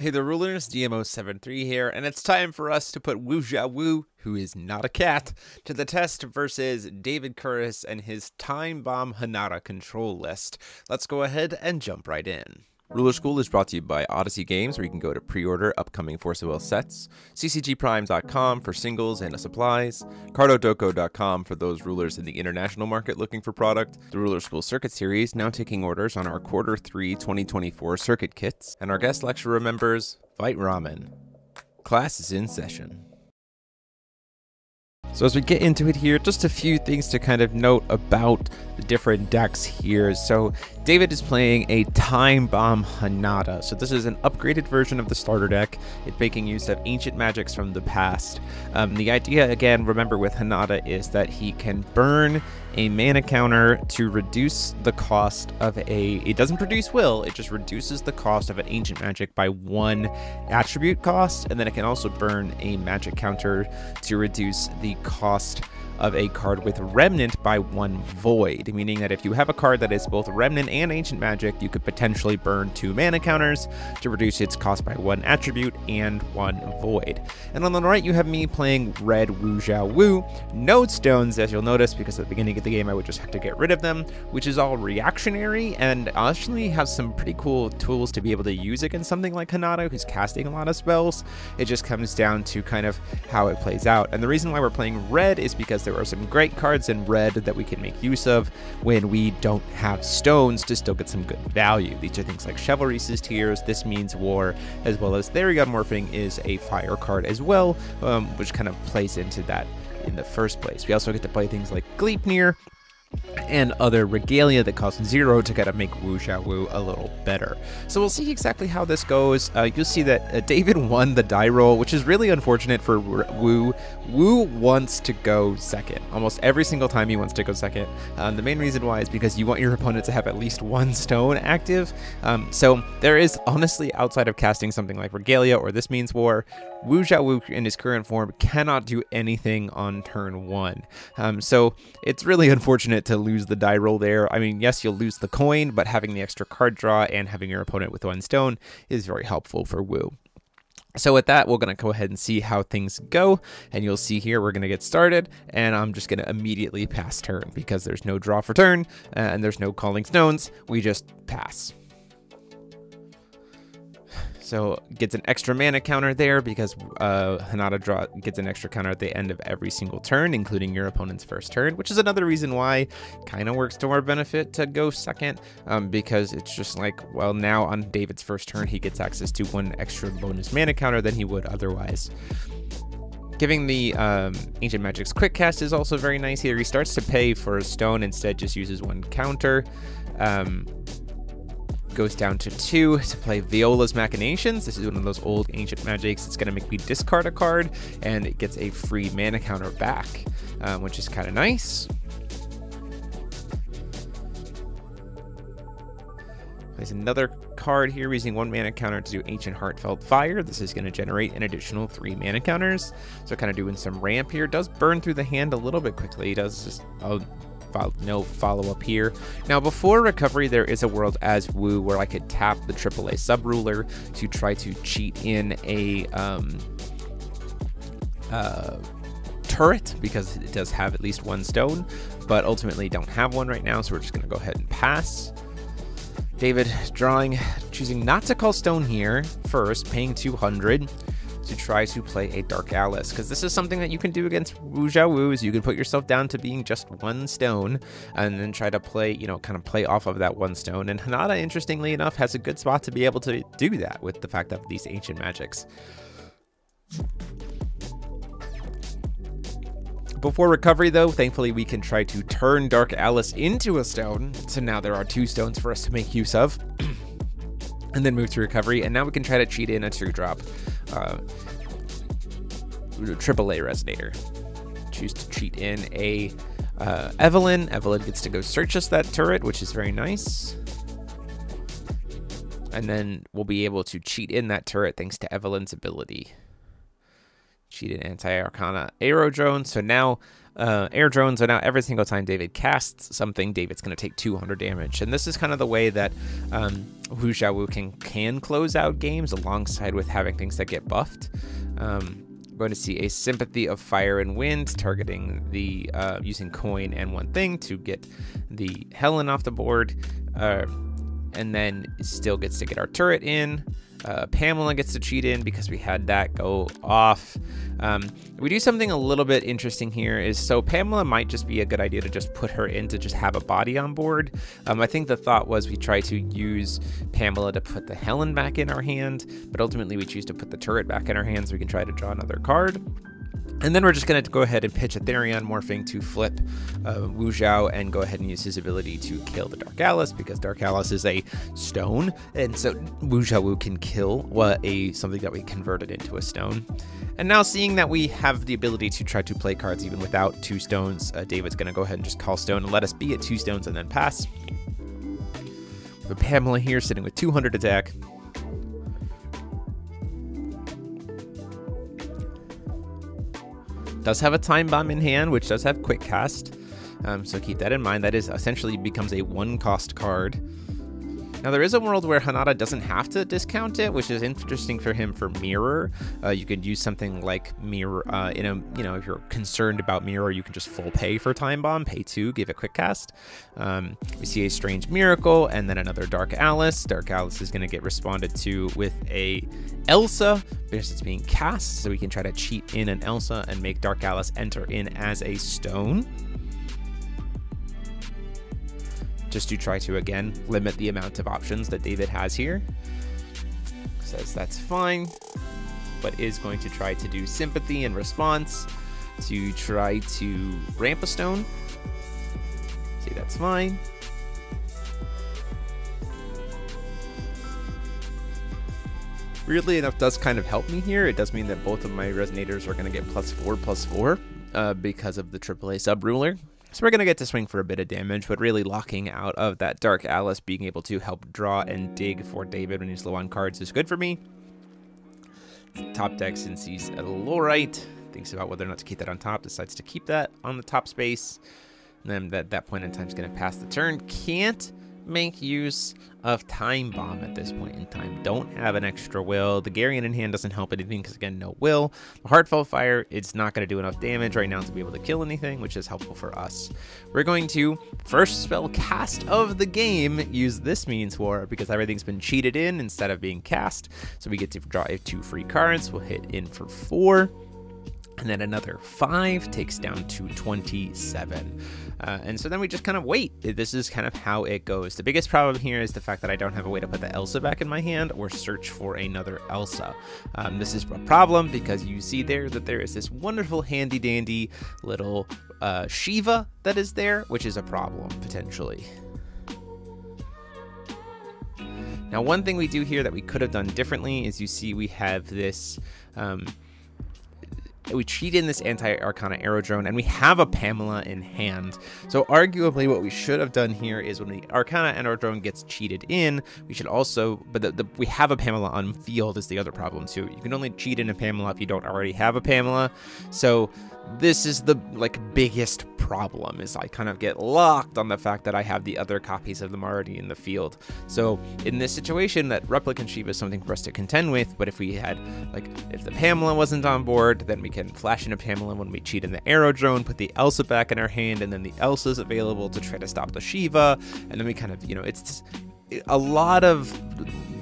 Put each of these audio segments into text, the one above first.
Hey the rulers, DMO73 here, and it's time for us to put Wu Xiaohu, who is not a cat, to the test versus David Kuras and his Timebomb Hanada control list. Let's go ahead and jump right in. Ruler School is brought to you by Odyssey Games, where you can go to pre-order upcoming Force of Will sets, ccgprime.com for singles and supplies, cardodoko.com for those rulers in the international market looking for product, the Ruler School Circuit Series now taking orders on our Q3 2024 circuit kits, and our guest lecturer members, Fight Ramen. Class is in session. So as we get into it here, just a few things to kind of note about the different decks here. So David is playing a Timebomb Hanada. So this is an upgraded version of the starter deck. It's making use of ancient magics from the past. The idea, again, remember with Hanada, is that he can burn a mana counter to reduce the cost of it doesn't produce will, it just reduces the cost of an ancient magic by 1 attribute cost, and then it can also burn a magic counter to reduce the cost of a card with Remnant by 1 void, meaning that if you have a card that is both Remnant and Ancient Magic, you could potentially burn 2 mana counters to reduce its cost by 1 attribute and 1 void. And on the right, you have me playing red Wu Xiaohu. No stones, as you'll notice, because at the beginning of the game I would just have to get rid of them, which is all reactionary and actually has some pretty cool tools to be able to use against something like Hanada, who's casting a lot of spells. It just comes down to kind of how it plays out. And the reason why we're playing red is because there are some great cards in red that we can make use of when we don't have stones to still get some good value. These are things like Chivalry's Tears, This Means War, as well as Therion Morphing is a fire card as well, which kind of plays into that in the first place. We also get to play things like Gleipnir and other regalia that cost 0 to kind of make Wu Xiaohu a little better. So we'll see exactly how this goes. You'll see that David won the die roll, which is really unfortunate for Wu. Wu wants to go second. Almost every single time he wants to go second. The main reason why is because you want your opponent to have at least 1 stone active. So there is, honestly, outside of casting something like regalia or This Means War, Wu Xiaohu in his current form cannot do anything on turn 1. So it's really unfortunate to lose the die roll there. I mean, yes, you'll lose the coin, but having the extra card draw and having your opponent with 1 stone is very helpful for Wu. So with that, we're going to go ahead and see how things go, and you'll see here we're going to get started, and I'm just going to immediately pass turn because there's no draw for turn and there's no calling stones. We just pass. So gets an extra mana counter there because Hanada gets an extra counter at the end of every single turn, including your opponent's first turn, which is another reason why kind of works to our benefit to go second, because it's just like, well, now on David's first turn, he gets access to 1 extra bonus mana counter than he would otherwise. Giving the Ancient Magic's quick cast is also very nice here. He starts to pay for a stone, instead just uses 1 counter. Goes down to 2 to play Viola's Machinations. This is one of those old ancient magics. It's going to make me discard a card, and it gets a free mana counter back, which is kind of nice. Plays another card here using 1 mana counter to do Ancient Heartfelt Fire. This is going to generate an additional 3 mana counters. So kind of doing some ramp here. Does burn through the hand a little bit quickly. Does just no follow-up here. Now, before recovery, there is a world as Wu where I could tap the AAA sub-ruler to try to cheat in a turret, because it does have at least 1 stone, but ultimately don't have 1 right now, so we're just going to go ahead and pass. David choosing not to call stone here first, paying 200 to try to play a Dark Alice, because this is something that you can do against Wu Xiaohu, is you can put yourself down to being just 1 stone and then try to play, kind of play off of that 1 stone. And Hanada, interestingly enough, has a good spot to be able to do that with the fact of these ancient magics. Before recovery, though, thankfully we can try to turn Dark Alice into a stone, so now there are 2 stones for us to make use of. And then move to recovery, and now we can try to cheat in a 2-drop AAA Resonator. Choose to cheat in a Evelyn. Evelyn gets to go search us that turret, which is very nice. And then we'll be able to cheat in that turret thanks to Evelyn's ability. Cheat in Anti-Arcana Aerodrone. So now air drones, so now every single time David casts something, David's going to take 200 damage. And this is kind of the way that Wu Xiaohu can close out games alongside with having things that get buffed. Going to see a Sympathy of Fire and Wind, targeting the using coin and one thing to get the Helen off the board, and then still gets to get our turret in. Pamela gets to cheat in because we had that go off. We do something a little bit interesting here is, so Pamela might just be a good idea to just put her in to just have a body on board. I think the thought was we try to use Pamela to put the Helen back in our hand, but ultimately we choose to put the turret back in our hand so we can try to draw another card. And then we're just going to go ahead and pitch a Therion morphing to flip Wu Xiao and go ahead and use his ability to kill the Dark Alice, because Dark Alice is a stone, and so Wu Xiaohu can kill something that we converted into a stone. And now, seeing that we have the ability to try to play cards even without 2 stones, David's going to go ahead and just call stone and let us be at 2 stones and then pass. But Pamela here sitting with 200 attack. Does have a time bomb in hand, which does have quick cast, so keep that in mind. That is essentially becomes a 1-cost card. Now there is a world where Hanada doesn't have to discount it, which is interesting for him for Mirror. You could use something like Mirror if you're concerned about Mirror, you can just full pay for Time Bomb, pay 2, give it quick cast. We see a Strange Miracle and then another Dark Alice. Dark Alice is going to get responded to with a Elsa because it's being cast, so we can try to cheat in an Elsa and make Dark Alice enter in as a stone, just to try to, again, limit the amount of options that David has here. Says that's fine, but is going to try to do Sympathy in response to try to ramp a stone. See, that's fine. Weirdly enough, does kind of help me here. It does mean that both of my resonators are going to get +4/+4 because of the AAA sub ruler. So we're going to get to swing for a bit of damage, but really locking out of that Dark Alice, being able to help draw and dig for David when he's low on cards is good for me. Top deck, since he's at a Lorite, thinks about whether or not to keep that on top, decides to keep that on the top space. And then at that point in time is going to pass the turn. Can't make use of Time Bomb at this point in time. Don't have an extra will. The Garion in hand doesn't help anything because, again, no will. The Heartfelt Fire, it's not going to do enough damage right now to be able to kill anything, which is helpful for us. We're going to, first spell cast of the game, use this Means War because everything's been cheated in instead of being cast. So we get to draw 2 free cards. We'll hit in for 4. And then another 5 takes down to 27. And so then we just kind of wait. This is kind of how it goes. The biggest problem here is the fact that I don't have a way to put the Elsa back in my hand or search for another Elsa. This is a problem because you see there that there is this wonderful handy dandy little Shiva that is there, which is a problem potentially. Now, one thing we do here that we could have done differently is you see we have this we cheat in this anti-Arcana Arrow Drone, and we have a Pamela in hand. So arguably what we should have done here is when the Arcana Arrow Drone gets cheated in, we should also, but we have a Pamela on field is the other problem too. You can only cheat in a Pamela if you don't already have a Pamela. So this is the biggest problem, is I kind of get locked on the fact that I have the other copies of them already in the field. So in this situation, that Replicant Shiva is something for us to contend with, but if we had, if the Pamela wasn't on board, then we can flash in a Pamela when we cheat in the Arrow Drone, put the Elsa back in our hand, and then the Elsa's available to try to stop the Shiva, and then we kind of, it's just a lot of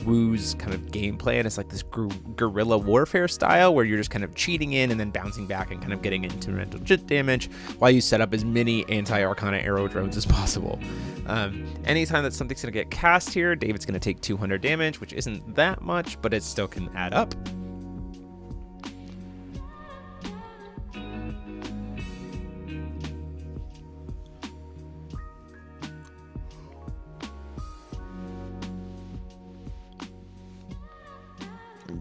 Wu's kind of game plan is like this guerrilla warfare style where you're just kind of cheating in and then bouncing back and kind of getting into mental jit damage while you set up as many anti-Arcana Arrow Drones as possible. Anytime that something's going to get cast here, David's going to take 200 damage, which isn't that much, but it still can add up.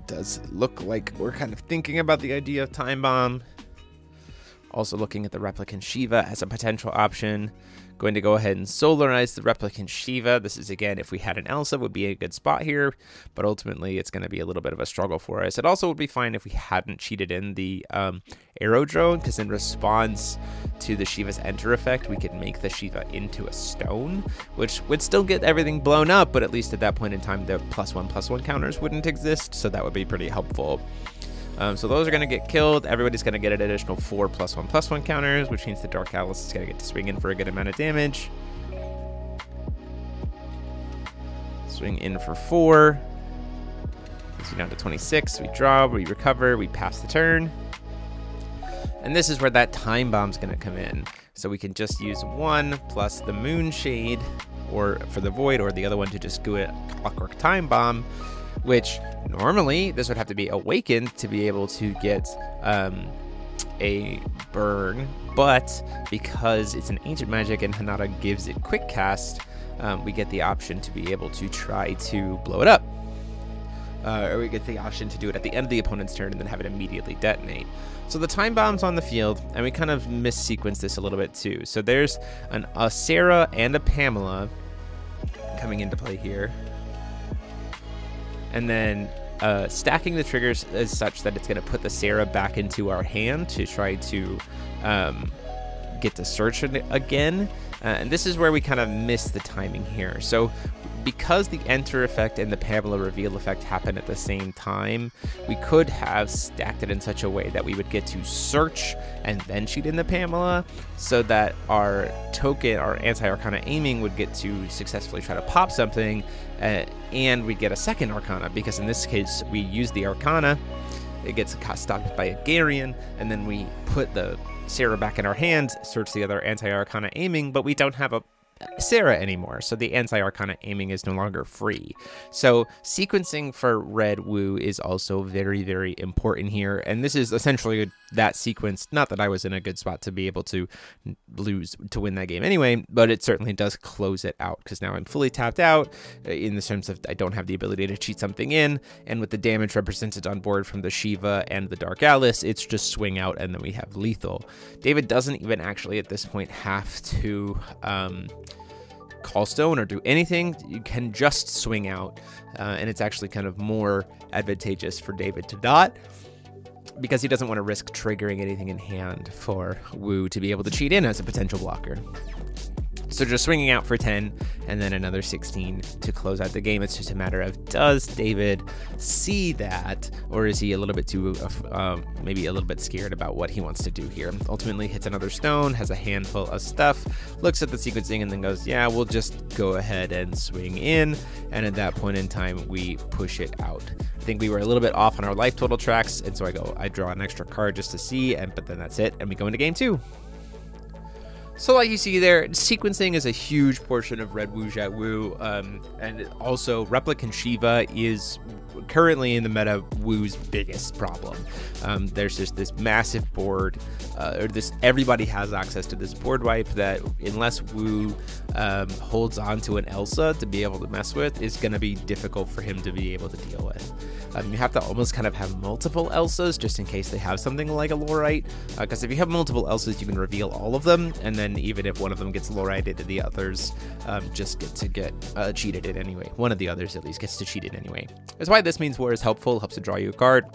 Does look like we're kind of thinking about the idea of Time Bomb. Also looking at the Replicant Shiva as a potential option. Going to go ahead and solarize the Replicant Shiva. This is, again, if we had an Elsa, would be a good spot here, but ultimately it's going to be a little bit of a struggle for us. It also would be fine if we hadn't cheated in the Arrow Drone, because in response to the Shiva's enter effect, we could make the Shiva into a stone, which would still get everything blown up, but at least at that point in time, the +1/+1 counters wouldn't exist, so that would be pretty helpful. So those are going to get killed. Everybody's going to get an additional 4 +1/+1 counters, which means the Dark Alice is going to get to swing in for a good amount of damage. Swing in for 4. Gets you down to 26. We draw, we recover, we pass the turn. And this is where that Time Bomb's going to come in. So we can just use 1 plus the Moonshade, or for the Void, or the other one to just do a Clockwork Time Bomb, which normally this would have to be awakened to be able to get a burn, but because it's an ancient magic and Hanada gives it quick cast, we get the option to be able to try to blow it up. Or we get the option to do it at the end of the opponent's turn and then have it immediately detonate. So the Time Bomb's on the field, and we kind of mis-sequence this a little bit too. So there's a Sarah and a Pamela coming into play here. And then stacking the triggers is such that it's going to put the Sarah back into our hand to try to get to search it again. And this is where we kind of miss the timing here. So because the enter effect and the Pamela reveal effect happen at the same time, we could have stacked it in such a way that we would get to search and then cheat in the Pamela, so that our token, our anti-Arcana aiming, would get to successfully try to pop something, and we'd get a second Arcana, because in this case we use the Arcana, it gets stopped by a Garion, and then we put the Sarah back in our hand, search the other anti-Arcana aiming, but we don't have a Sarah anymore, so the anti-Arcana aiming is no longer free. So sequencing for Red Wu is also very, very important here, and this is essentially that sequence. Not that I was in a good spot to be able to win that game anyway, but it certainly does close it out, because now I'm fully tapped out in the terms of I don't have the ability to cheat something in, and with the damage represented on board from the Shiva and the Dark Alice, it's just swing out and then we have lethal. David doesn't even actually at this point have to call stone or do anything. You can just swing out, and it's actually kind of more advantageous for David to not, because he doesn't want to risk triggering anything in hand for Wu to be able to cheat in as a potential blocker. So just swinging out for 10 and then another 16 to close out the game. It's just a matter of, does David see that, or is he a little bit too, maybe a little bit scared about what he wants to do here? Ultimately hits another stone, has a handful of stuff, looks at the sequencing and then goes, yeah, we'll just go ahead and swing in. And at that point in time, we push it out. I think we were a little bit off on our life total tracks, and so I draw an extra card just to see, but then that's it, and we go into game 2. So like you see there, sequencing is a huge portion of Red Wu Xiaohu, and also Replicant Shiva is currently in the meta Wu's biggest problem. There's just this massive board, everybody has access to this board wipe that unless Wu holds on to an Elsa to be able to mess with, is going to be difficult for him to be able to deal with. You have to almost kind of have multiple Elsas just in case they have something like a Lorite, because if you have multiple Elsas, you can reveal all of them, and then even if one of them gets Lorited, the others just get cheated in anyway. One of the others at least gets to cheat it anyway. That's why This Means War is helpful, helps to draw you a card.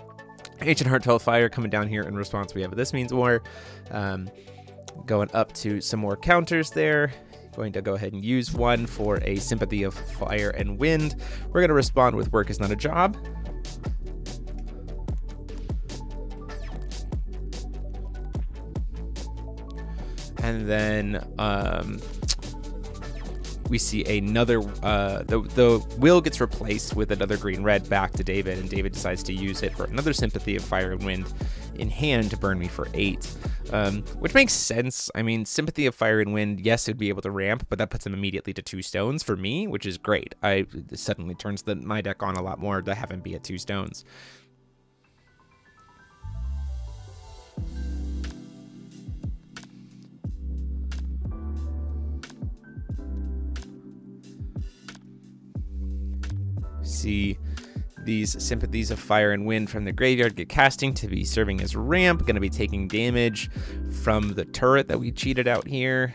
Ancient Heartfelt Fire coming down here in response. We have This Means War, going up to some more counters there. Going to go ahead and use one for a Sympathy of Fire and Wind. We're going to respond with Work Is Not a Job. And then we see another, the will gets replaced with another green-red back to David, and David decides to use it for another Sympathy of Fire and Wind in hand to burn me for 8, which makes sense. I mean, Sympathy of Fire and Wind, yes, it'd be able to ramp, but that puts him immediately to 2 stones for me, which is great. It suddenly turns my deck on a lot more to have him be at 2 stones. See these Sympathies of Fire and Wind from the graveyard get casting to be serving as ramp. Going to be taking damage from the turret that we cheated out here.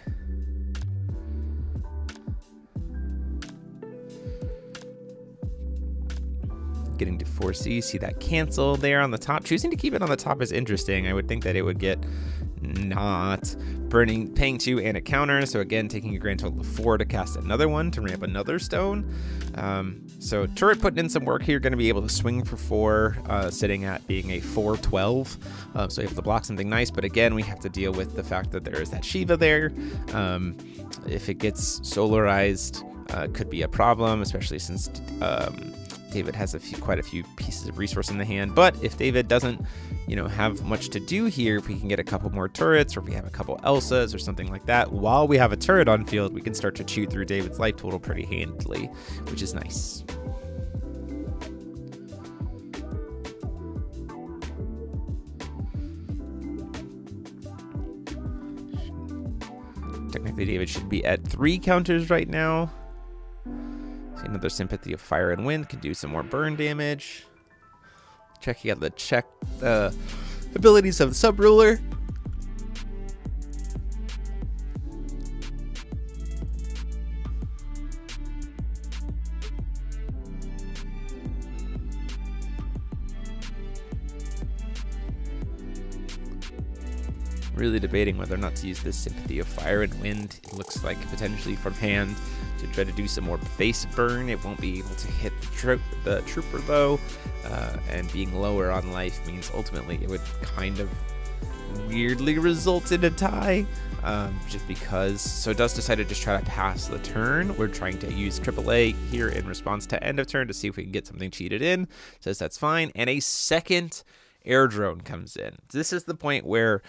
Getting to 4C, see that cancel there on the top. Choosing to keep it on the top is interesting. I would think that it would get not burning, paying 2 and a counter. So again, taking a grand total of 4 to cast another one to ramp another stone. So turret putting in some work here, going to be able to swing for 4, sitting at being a 4/12. So you have to block something nice, but again, we have to deal with the fact that there is that Shiva there. If it gets solarized, could be a problem, especially since David has quite a few pieces of resource in the hand. But if David doesn't, have much to do here, if we can get a couple more turrets, or if we have a couple Elsas or something like that, while we have a turret on field, we can start to chew through David's life total pretty handily, which is nice. Technically, David should be at 3 counters right now. Another Sympathy of Fire and Wind can do some more burn damage. Checking out the abilities of the Sub-Ruler. Really debating whether or not to use this Sympathy of Fire and Wind. It looks like potentially from hand to try to do some more base burn. It won't be able to hit the trooper though, and being lower on life means ultimately it would kind of weirdly result in a tie, just because. So it does decide to just try to pass the turn. We're trying to use AAA here in response to end of turn to see if we can get something cheated in. Says that's fine, and a second air drone comes in. This is the point where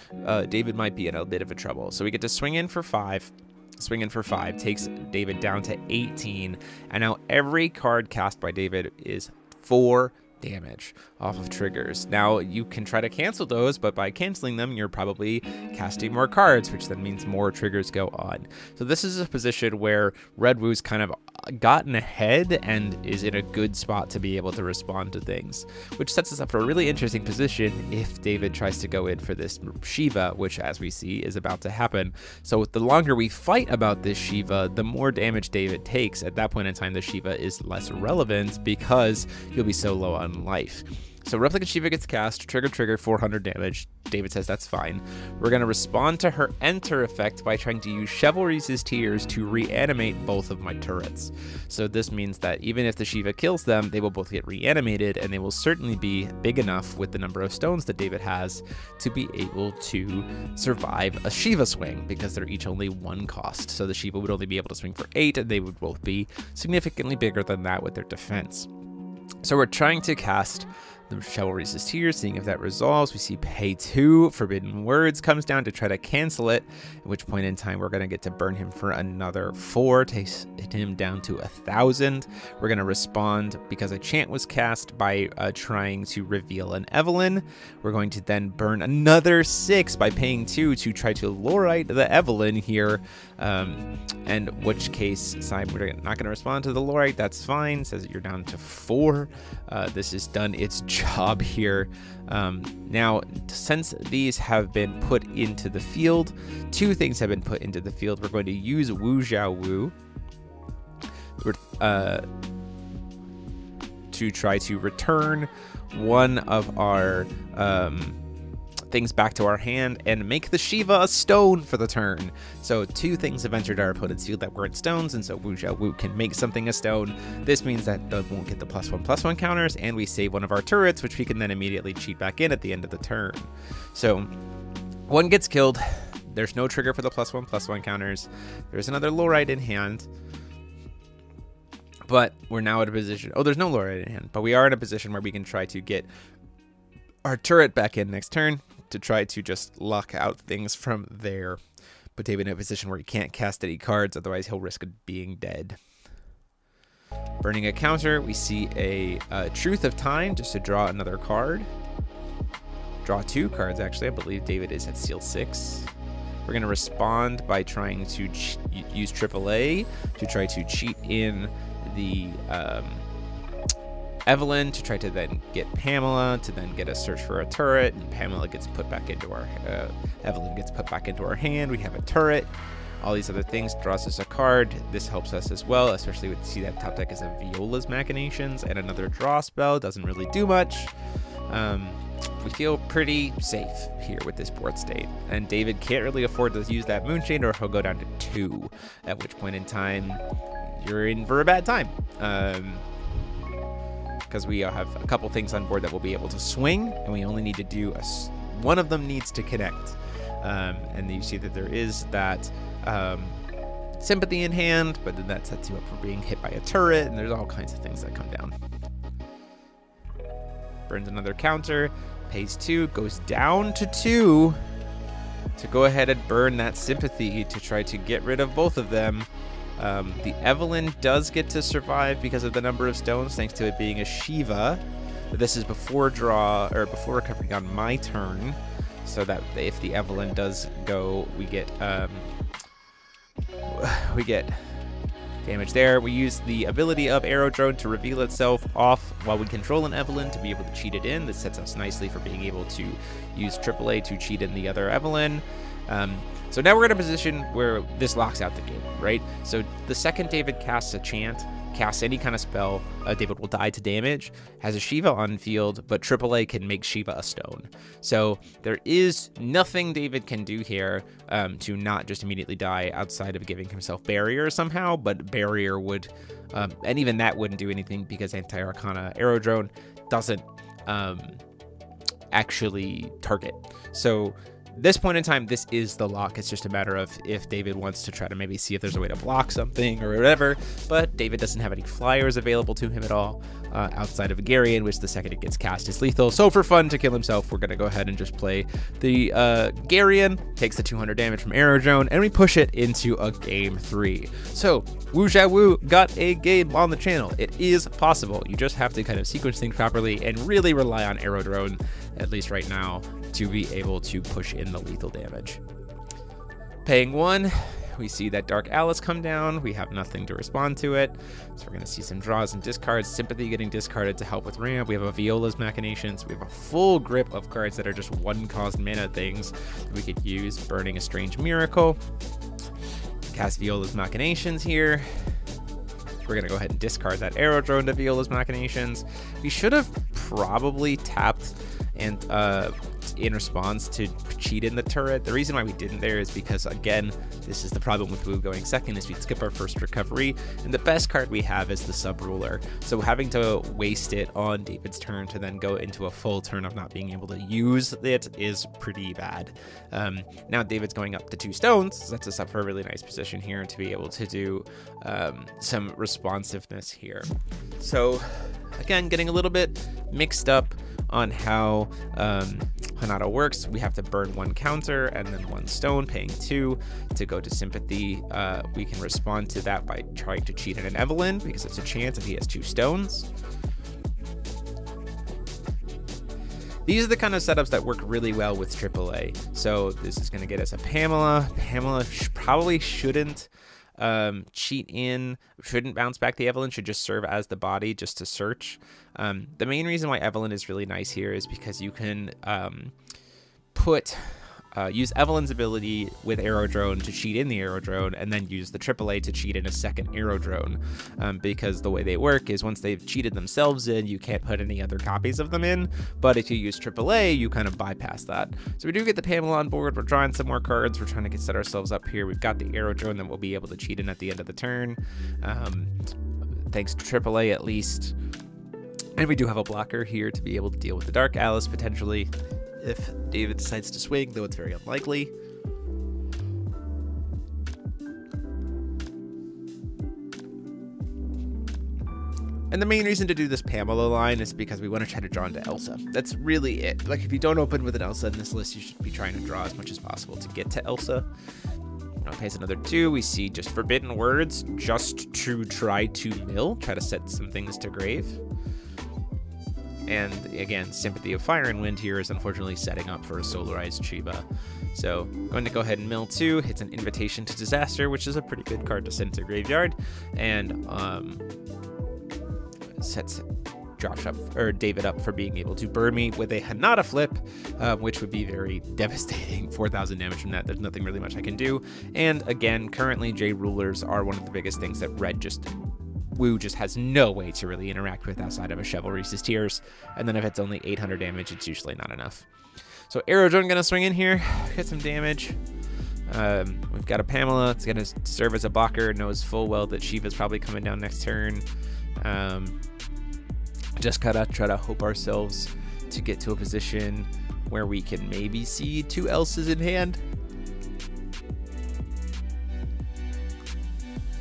David might be in a bit of a trouble. So we get to swing in for 5. Swing in for 5 takes David down to 18, and now every card cast by David is 4 damage off of triggers. Now you can try to cancel those, but by canceling them, you're probably casting more cards, which then means more triggers go on. So this is a position where Red Wu's kind of gotten ahead and is in a good spot to be able to respond to things, which sets us up for a really interesting position if David tries to go in for this Shiva, which as we see is about to happen. So the longer we fight about this Shiva, the more damage David takes. At that point in time, the Shiva is less relevant because you'll be so low on life. So Replicant Shiva gets cast, trigger, 400 damage. David says that's fine. We're going to respond to her enter effect by trying to use Chivalry's Tears to reanimate both of my turrets. So this means that even if the Shiva kills them, they will both get reanimated, and they will certainly be big enough with the number of stones that David has to be able to survive a Shiva swing, because they're each only 1 cost. So the Shiva would only be able to swing for 8, and they would both be significantly bigger than that with their defense. So we're trying to cast the Chivalry's Tears, seeing if that resolves. We see pay 2, Forbidden Words comes down to try to cancel it, at which point in time we're going to get to burn him for another 4, takes him down to 1,000. We're going to respond because a chant was cast by trying to reveal an Evelyn. We're going to then burn another 6 by paying 2 to try to Lorite the Evelyn here, and which case we're not going to respond to the Lorite. That's fine. Says that you're down to 4. This has done its job here. Now, since these have been put into the field, 2 things have been put into the field. We're going to use Wu Xiaohu to try to return one of our things back to our hand and make the Shiva a stone for the turn. So 2 things have entered our opponent's field that weren't stones, and so Wu Xiaohu can make something a stone. This means that they won't get the +1/+1 counters, and we save one of our turrets, which we can then immediately cheat back in at the end of the turn. So 1 gets killed. There's no trigger for the +1/+1 counters. There's another Lorite in hand. But we're now at a position, there's no Lorite in hand, but we are in a position where we can try to get our turret back in next turn to try to just lock out things from there. Put David in a position where he can't cast any cards, otherwise he'll risk being dead. Burning a counter, we see a Truth of Time just to draw another card. Draw 2 cards, actually. I believe David is at Seal 6. We're going to respond by trying to use AAA to try to cheat in the Evelyn to try to then get Pamela to then get a search for a turret, and Pamela gets put back into our Evelyn gets put back into our hand. We have a turret. All these other things draws us a card. This helps us as well, especially with see that top deck is a Viola's Machinations and another draw spell. Doesn't really do much. We feel pretty safe here with this board state, and David can't really afford to use that Moonshade, or he'll go down to 2, at which point in time you're in for a bad time. Because we have a couple things on board that we'll be able to swing, and we only need to do one of them needs to connect. And you see that there is that sympathy in hand, but then that sets you up for being hit by a turret, and there's all kinds of things that come down. Burns another counter, pays 2, goes down to 2 to go ahead and burn that sympathy to try to get rid of both of them. The Evelyn does get to survive because of the number of stones, thanks to it being a Shiva. This is before draw, or before recovering on my turn, so that if the Evelyn does go, we get damage there. We use the ability of Arrow Drone to reveal itself off while we control an Evelyn to be able to cheat it in. This sets us nicely for being able to use AAA to cheat in the other Evelyn. So now we're in a position where this locks out the game, right? So the second David casts a chant, casts any kind of spell, David will die to damage, has a Shiva on field, but AAA can make Shiva a stone. So there is nothing David can do here to not just immediately die outside of giving himself Barrier somehow, but Barrier would, and even that wouldn't do anything because Anti-Arcana Arrow Drone doesn't actually target. So this point in time, this is the lock. It's just a matter of if David wants to try to maybe see if there's a way to block something or whatever, but David doesn't have any flyers available to him at all outside of Garion, which the second it gets cast is lethal. So for fun to kill himself, we're going to go ahead and just play the Garion, takes the 200 damage from Arrow Drone, and we push it into a game 3. So Wu Xiaohu got a game on the channel. It is possible. You just have to kind of sequence things properly and really rely on Arrow Drone, at least right now, to be able to push in the lethal damage. Paying 1, we see that Dark Alice come down. We have nothing to respond to it, so we're going to see some draws and discards. Sympathy getting discarded to help with ramp. We have a Viola's Machinations. We have a full grip of cards that are just 1-cost mana things we could use. Burning a Strange Miracle. Cast Viola's Machinations here. We're going to go ahead and discard that Arrow Drone to Viola's Machinations. We should have probably tapped and in response to cheat in the turret. The reason why we didn't there is because, again, this is the problem with Wu going second, is we skip our first recovery, and the best card we have is the Sub-Ruler. So having to waste it on David's turn to then go into a full turn of not being able to use it is pretty bad. Now David's going up to 2 stones, sets us up for a really nice position here to be able to do some responsiveness here. So again, getting a little bit mixed up on how Hanada works. We have to burn 1 counter and then 1 stone, paying 2 to go to Sympathy. We can respond to that by trying to cheat in an Evelyn because it's a chance if he has 2 stones. These are the kind of setups that work really well with AAA. So this is going to get us a Pamela. Pamela probably shouldn't cheat in, shouldn't bounce back the Evelyn, should just serve as the body just to search. The main reason why Evelyn is really nice here is because you can use Evelyn's ability with Arrow Drone to cheat in the Arrow Drone, and then use the AAA to cheat in a second Arrow Drone. Because the way they work is once they've cheated themselves in, you can't put any other copies of them in, but if you use AAA, you kind of bypass that. So we do get the Pamela on board. We're drawing some more cards. We're trying to set ourselves up here. We've got the Arrow Drone that we'll be able to cheat in at the end of the turn, thanks to AAA at least. And we do have a blocker here to be able to deal with the Dark Alice potentially if David decides to swing, though it's very unlikely. And the main reason to do this Pamela line is because we want to try to draw into Elsa. That's really it. Like, if you don't open with an Elsa in this list, you should be trying to draw as much as possible to get to Elsa. Pays another 2. We see just Forbidden Words, just to try to mill, try to set some things to grave. And again, Sympathy of Fire and Wind here is unfortunately setting up for a Solarized Shiva. So going to go ahead and mill 2, hits an Invitation to Disaster, which is a pretty good card to send to graveyard, and Josh up, or David up, for being able to burn me with a Hanada flip, which would be very devastating. 4,000 damage from that. There's nothing really much I can do. And again, currently J rulers are one of the biggest things that Wu just has no way to really interact with outside of a Chivalry's Tears. And then if it's only 800 damage, it's usually not enough. So Aerodrone gonna swing in here, get some damage. We've got a Pamela. It's gonna serve as a blocker. Knows full well that Shiva's probably coming down next turn. Just gotta try to hope ourselves to get to a position where we can maybe see 2 Elses in hand.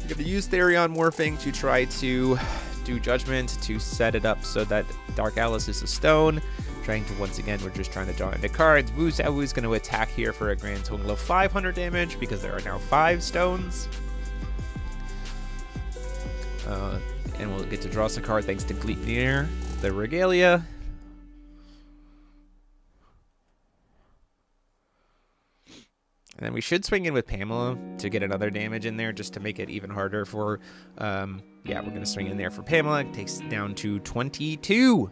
I'm gonna use Therion Morphing to try to do Judgment to set it up so that Dark Alice is a stone. Trying to, once again, we're just trying to draw into cards. Wu Xiaohu is going to attack here for a grand total of 500 damage because there are now 5 stones. And we'll get to draw us a card thanks to Gleipnir, the Regalia. And then we should swing in with Pamela to get another damage in there just to make it even harder for, yeah, we're going to swing in there for Pamela. It takes it down to 22.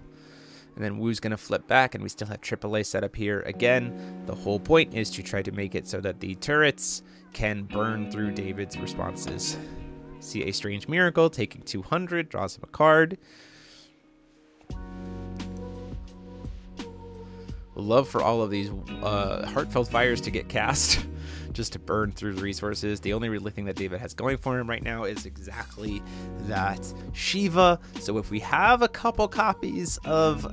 And then Wu's going to flip back, and we still have AAA set up here. Again, the whole point is to try to make it so that the turrets can burn through David's responses. See a Strange Miracle, taking 200, draws him a card. Love for all of these Heartfelt Fires to get cast, just to burn through the resources. The only really thing that David has going for him right now is exactly that Shiva. So if we have a couple copies of,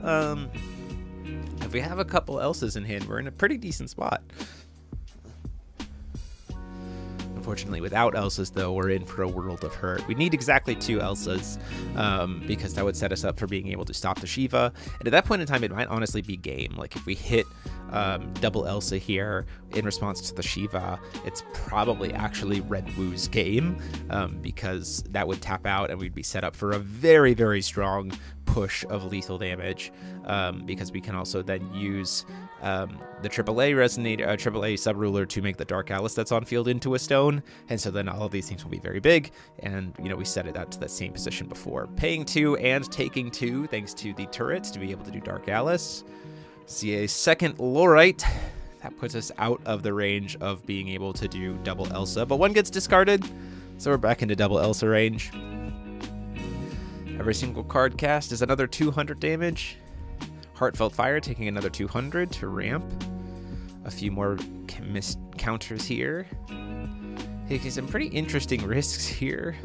if we have a couple Elses in hand, we're in a pretty decent spot. Unfortunately, without Elses, though, we're in for a world of hurt. We need exactly 2 Elsas because that would set us up for being able to stop the Shiva. And at that point in time, it might honestly be game. Like, if we hit double Elsa here in response to the Shiva, it's probably actually Red Wu's game because that would tap out and we'd be set up for a very, very strong push of lethal damage because we can also then use the AAA resonator, AAA subruler to make the Dark Alice that's on field into a stone, and so then all of these things will be very big, and you know, we set it out to that same position before. Paying 2 and taking 2 thanks to the turrets to be able to do Dark Alice. See a second Lorite. That puts us out of the range of being able to do double Elsa, but 1 gets discarded, so we're back into double Elsa range. Every single card cast is another 200 damage. Heartfelt Fire taking another 200 to ramp. A few more missed counters here. Taking some pretty interesting risks here.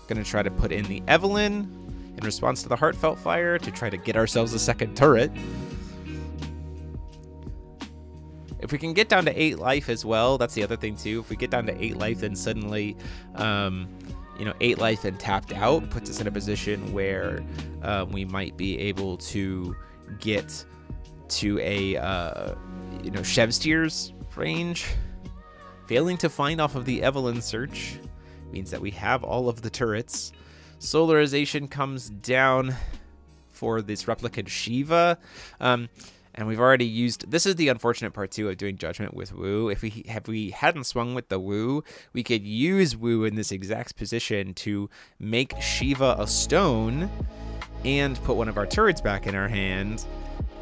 Gonna try to put in the Evelyn in response to the Heartfelt Fire to try to get ourselves a second turret. If we can get down to 8 life as well, that's the other thing too. If we get down to 8 life, then suddenly, you know, 8 life and tapped out puts us in a position where we might be able to get to a, you know, Chev's Tears range. Failing to find off of the Evelyn search means that we have all of the turrets. Solarization comes down for this replicant Shiva. And we've already used, this is the unfortunate part too of doing Judgment with Wu. If we hadn't swung with the Wu, we could use Wu in this exact position to make Shiva a stone and put one of our turrets back in our hand,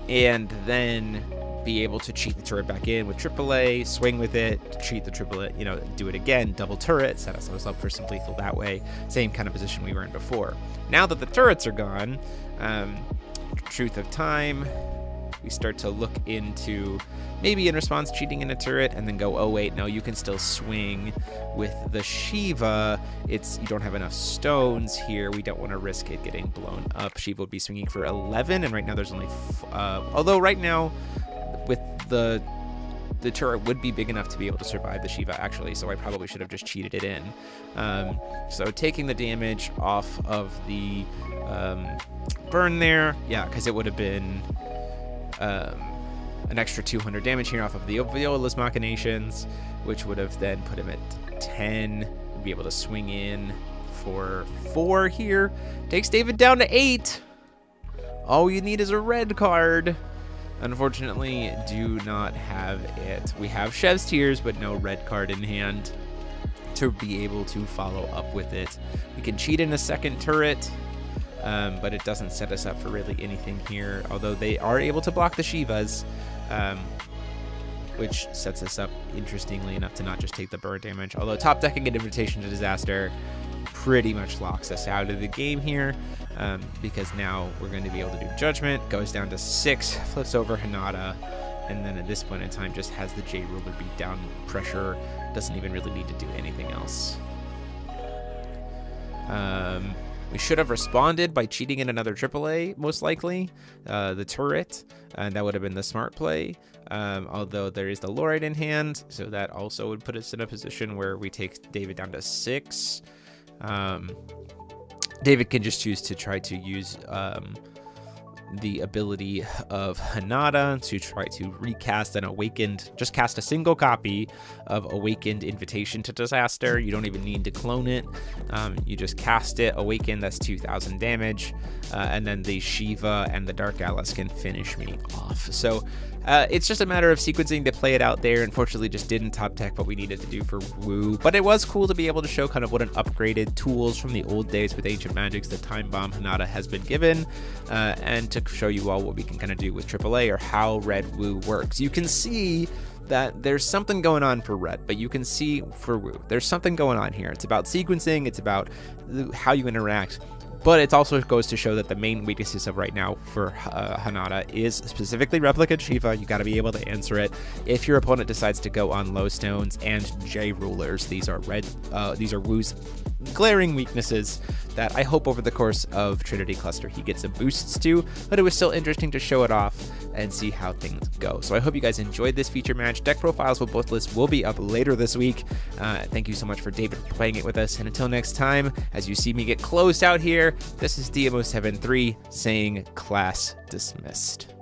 and then be able to cheat the turret back in with AAA, swing with it, cheat the AAA, you know, do it again, double turret, set ourselves up for some lethal that way. Same kind of position we were in before. Now that the turrets are gone, Truth of Time, we start to look into maybe in response cheating in a turret and then go, oh wait, no, you can still swing with the Shiva. It's, you don't have enough stones here. We don't want to risk it getting blown up. Shiva would be swinging for 11, and right now there's only, although right now with the turret would be big enough to be able to survive the Shiva actually, so I probably should have just cheated it in. So taking the damage off of the burn there, yeah, because it would have been an extra 200 damage here off of the Viola's Machinations, which would have then put him at 10. We'd be able to swing in for 4 here. Takes David down to 8. All you need is a red card. Unfortunately, do not have it. We have Chev's Tears, but no red card in hand. to be able to follow up with it. We can cheat in a second turret, but it doesn't set us up for really anything here, although they are able to block the Shivas, which sets us up, interestingly enough, to not just take the burn damage. Although top decking an Invitation to Disaster pretty much locks us out of the game here, because now we're going to be able to do Judgment, goes down to 6, flips over Hanada, and then at this point in time just has the J Ruler beat down pressure, doesn't even really need to do anything else. We should have responded by cheating in another AAA, most likely, the turret, and that would have been the smart play, although there is the Lorite in hand, so that also would put us in a position where we take David down to 6. David can just choose to try to use the ability of Hanada to try to recast an awakened, just cast a single copy of Awakened Invitation to Disaster. You don't even need to clone it. You just cast it, awaken, that's 2,000 damage, and then the Shiva and the Dark Alice can finish me off. So it's just a matter of sequencing to play it out there. Unfortunately, just didn't top tech what we needed to do for Wu, but it was cool to be able to show kind of what an upgraded tools from the old days with Ancient Magics that Timebomb Hanada has been given, and to show you all what we can kind of do with AAA, or how Red Wu works. You can see that there's something going on for Red, but you can see for Wu, there's something going on here. It's about sequencing, it's about how you interact, but it also goes to show that the main weaknesses of right now for Hanada is specifically Replicant Shiva. You got to be able to answer it. If your opponent decides to go on low stones and J Rulers, these are Wu's glaring weaknesses that I hope over the course of Trinity Cluster he gets some boosts to, but it was still interesting to show it off and see how things go. So I hope you guys enjoyed this feature match. Deck profiles with both lists will be up later this week. Thank you so much for David for playing it with us, and until next time, as you see me get closed out here, this is DMO73 saying class dismissed.